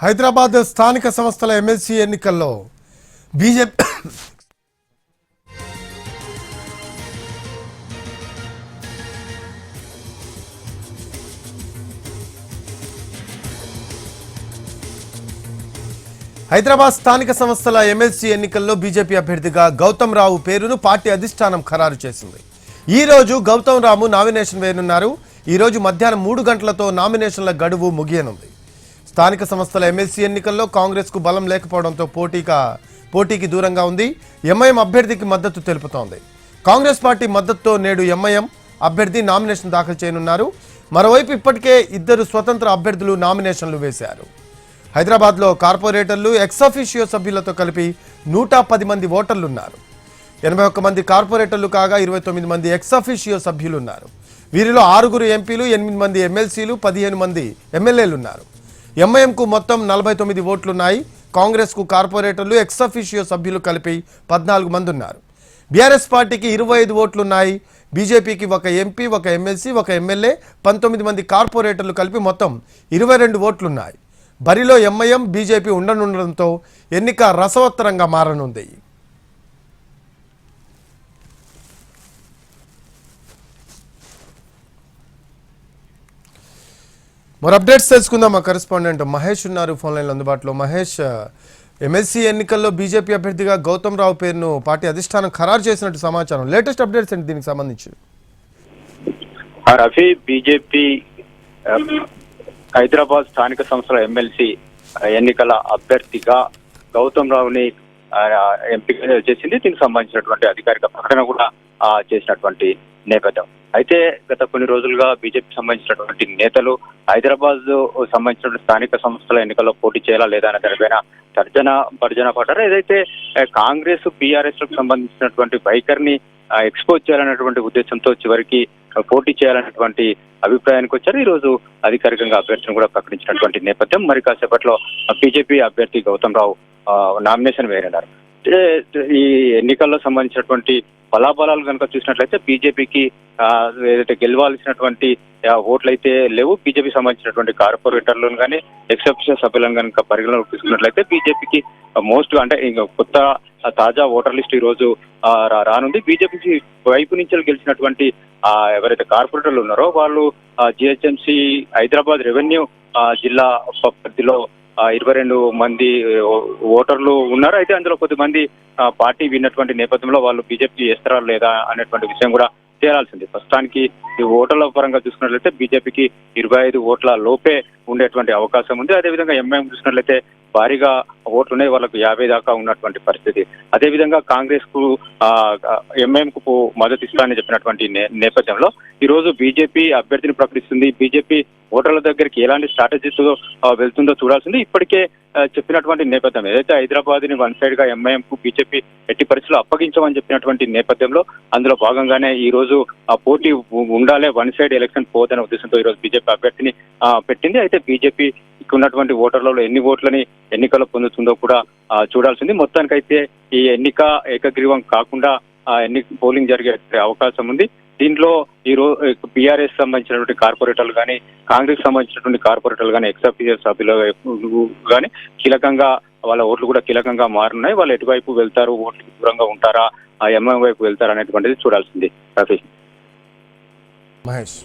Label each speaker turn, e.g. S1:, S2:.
S1: హైదరాబాద్ స్థానిక సంస్థల ఎమ్మెల్సీ ఎన్నికల్లో బీజేపీ హైదరాబాద్ స్థానిక సంస్థల ఎమ్మెల్సీ ఎన్నికల్లో బీజేపీ అభ్యర్థిగా గౌతమ్ రావు పేరును పార్టీ అధిష్టానం ఖరారు చేసింది. ఈ రోజు గౌతమ్ రావు నామినేషన్ వేయనున్నారు. ఈ రోజు మధ్యాహ్నం 3 గంటలతో నామినేషన్ల గడువు ముగియనుంది. స్థానిక సంస్థల ఎమ్మెల్సీ ఎన్నికల్లో కాంగ్రెస్ కు బలం లేకపోవడంతో పోటీకి దూరంగా ఉంది. ఎంఐఎం అభ్యర్థికి మద్దతు తెలుపుతోంది. కాంగ్రెస్ పార్టీ మద్దతుతో నేడు ఎంఐఎం అభ్యర్థి నామినేషన్ దాఖలు చేయనున్నారు. మరోవైపు ఇప్పటికే 2 స్వతంత్ర అభ్యర్థులు నామినేషన్లు వేశారు. హైదరాబాద్లో కార్పొరేటర్లు ఎక్స్-అఫీషియో సభ్యులతో కలిపి 110 మంది ఓటర్లున్నారు. 81 మంది కార్పొరేటర్లు కాగా 29 మంది ఎక్స్-అఫీషియో సభ్యులున్నారు. వీరిలో 6 ఎంపీలు, 8 మంది ఎమ్మెల్సీలు, 15 మంది ఎమ్మెల్యేలున్నారు. ఎంఐఎంకు మొత్తం 49 ఓట్లున్నాయి. కాంగ్రెస్కు కార్పొరేటర్లు, ఎక్స్-అఫీషియో సభ్యులు కలిపి 14 మంది ఉన్నారు. బీఆర్ఎస్ పార్టీకి 25 ఓట్లున్నాయి. బీజేపీకి 1 ఎంపీ, 1 ఎమ్మెల్సీ, 1 ఎమ్మెల్యే, 19 మంది కార్పొరేటర్లు కలిపి మొత్తం 22 ఓట్లున్నాయి. బరిలో ఎంఐఎం, బీజేపీ ఉండనుండడంతో ఎన్నిక రసవత్తరంగా మారనుంది. మరో అప్డేట్స్ తెలుసుకుందాం. మా కరెస్పాండెంట్ మహేష్ ఉన్నారు ఫోన్ లైన్లో అందుబాటులో. మహేష్, ఎమ్మెల్సీ ఎన్నికల్లో బీజేపీ అభ్యర్థిగా గౌతమ్ రావు పేరును పార్టీ అధిష్టానం ఖరారు చేసినట్టు సమాచారం. లేటెస్ట్ అప్డేట్స్ ఏంటి దీనికి సంబంధించి?
S2: రఫీ, బీజేపీ హైదరాబాద్ స్థానిక సంస్థల ఎమ్మెల్సీ ఎన్నికల అభ్యర్థిగా గౌతమ్ రావుని ఎంపిక చేసింది. దీనికి సంబంధించినటువంటి అధికారిక ప్రకటన కూడా చేసినటువంటి నేపథ్యం. అయితే గత కొన్ని రోజులుగా బీజేపీకి సంబంధించినటువంటి నేతలు హైదరాబాద్ సంబంధించినటువంటి స్థానిక సంస్థల ఎన్నికల్లో పోటీ చేయాలా లేదా అనే దానిపైన తర్జన పడ్డారు. ఏదైతే కాంగ్రెస్, బీఆర్ఎస్ లకు సంబంధించినటువంటి వైఖరిని ఎక్స్పోజ్ చేయాలనేటువంటి ఉద్దేశంతో చివరికి పోటీ చేయాలనేటువంటి అభిప్రాయానికి వచ్చారు. ఈ రోజు అధికారికంగా అభ్యర్థిని కూడా ప్రకటించినటువంటి నేపథ్యం. మరి కాసేపట్లో బీజేపీ అభ్యర్థి గౌతమ్ రావు నామినేషన్ వేయనున్నారు. ఈ ఎన్నికల్లో సంబంధించినటువంటి బలాబలాలు కనుక చూసినట్లయితే బీజేపీకి ఏదైతే గెలవాల్సినటువంటి ఓట్లయితే లేవు. బీజేపీ సంబంధించినటువంటి కార్పొరేటర్లను కానీ, ఎక్స్-అఫీషియో సభ్యులను కనుక పరిగణలోకి తీసుకున్నట్లయితే బీజేపీకి మోస్ట్ అంటే ఇంకా కొత్త తాజా ఓటర్ లిస్ట్ ఈ రోజు రానుంది. బీజేపీ వైపు నుంచి గెలిచినటువంటి ఎవరైతే కార్పొరేటర్లు ఉన్నారో వాళ్ళు జిహెచ్ఎంసీ హైదరాబాద్ రెవెన్యూ జిల్లా పరిధిలో 22 మంది ఓటర్లు ఉన్నారు. అయితే అందులో కొద్దిమంది పార్టీ విన్నటువంటి నేపథ్యంలో వాళ్ళు బీజేపీ చేస్తారా లేదా అనేటువంటి విషయం కూడా తేలాల్సింది. ప్రస్తుతానికి ఈ ఓటర్ల పరంగా చూసుకున్నట్లయితే బీజేపీకి 25 ఓట్ల లోపే ఉండేటువంటి అవకాశం ఉంది. అదేవిధంగా ఎంఐఎం చూసినట్లయితే భారీగా ఓట్లు ఉన్నాయి, వాళ్ళకు 50 దాకా ఉన్నటువంటి పరిస్థితి. అదేవిధంగా కాంగ్రెస్ కు ఎంఐఎం కు మద్దతు ఇస్తానని చెప్పినటువంటి నేపథ్యంలో ఈ రోజు బీజేపీ అభ్యర్థిని ప్రకటిస్తుంది. బీజేపీ ఓటర్ల దగ్గరికి ఎలాంటి స్ట్రాటజీతో వెళ్తుందో చూడాల్సింది. ఇప్పటికే చెప్పినటువంటి నేపథ్యం ఏదైతే హైదరాబాద్ ని 1 సైడ్ గా ఎంఐఎం కు బీజేపీ ఎట్టి పరిస్థితుల్లో అప్పగించమని చెప్పినటువంటి నేపథ్యంలో అందులో భాగంగానే ఈ రోజు ఆ పోటీ ఉండాలి, 1 సైడ్ ఎలక్షన్ పోదనే ఉద్దేశంతో ఈ రోజు బీజేపీ అభ్యర్థిని పెట్టింది. అయితే బీజేపీ ఉన్నటువంటి ఓటర్లలో ఎన్ని ఓట్లని ఎన్నికల్లో పొందుతుందో కూడా చూడాల్సింది. మొత్తానికైతే ఈ ఎన్నిక ఏకగ్రీవం కాకుండా పోలింగ్ జరిగే అవకాశం ఉంది. దీంట్లో ఈ రోజు బీఆర్ఎస్ సంబంధించినటువంటి కార్పొరేటర్లు కానీ, కాంగ్రెస్ సంబంధించినటువంటి కార్పొరేటర్లు కానీ, ఎక్స్-అఫీషియో సభ్యులు కానీ కీలకంగా వాళ్ళ ఓట్లు కూడా కీలకంగా మారున్నాయి. వాళ్ళు ఎటువైపు వెళ్తారు, ఓట్లకి దూరంగా ఉంటారా, ఎంఐఎం వైపు వెళ్తారా అనేటువంటిది చూడాల్సింది. రఫీ,
S1: మహేష్.